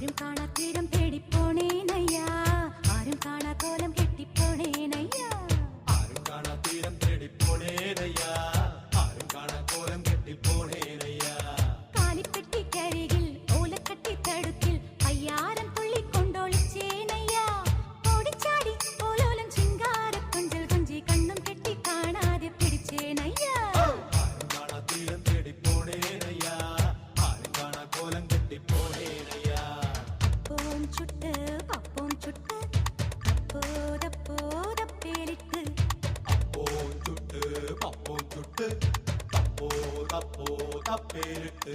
ആരും കാണാ തീരം തേടിപ്പോണേനയ്യാ ആരും കാണാ കോലം കെട്ടിപ്പോണേനയ്യാ ആരും കാണാ തീരം തേടിപ്പോണേനയ്യാ ആരും കാണാ കോലം കെട്ടിപ്പോണേനയ്യാ കാലിപ്പെട്ടിക്കരികിൽ ഓലക്കട്ടി തടുക്കിൽ അയ്യാരം തുള്ളിക്കൊണ്ടൊളിച്ചേനയ്യാ ഓടിച്ചാടി ഓലോലം ചിങ്കാര കൊഞ്ചൽ കൊഞ്ചി കണ്ണും കെട്ടി കാണാതെ പിടിച്ചേനയ്യാ ആരും കാണാ തീരം തേടിപ്പോണേനയ്യാ ആരും കാണാ കോലം കെട്ടിപ്പോണേനയ്യാ അപ്പോം ചുട്ട് തപ്പോതപ്പോതപ്പേലിട്ട് അപ്പോം ചുട്ട് തപ്പോ തപ്പോ തപ്പേലിട്ട്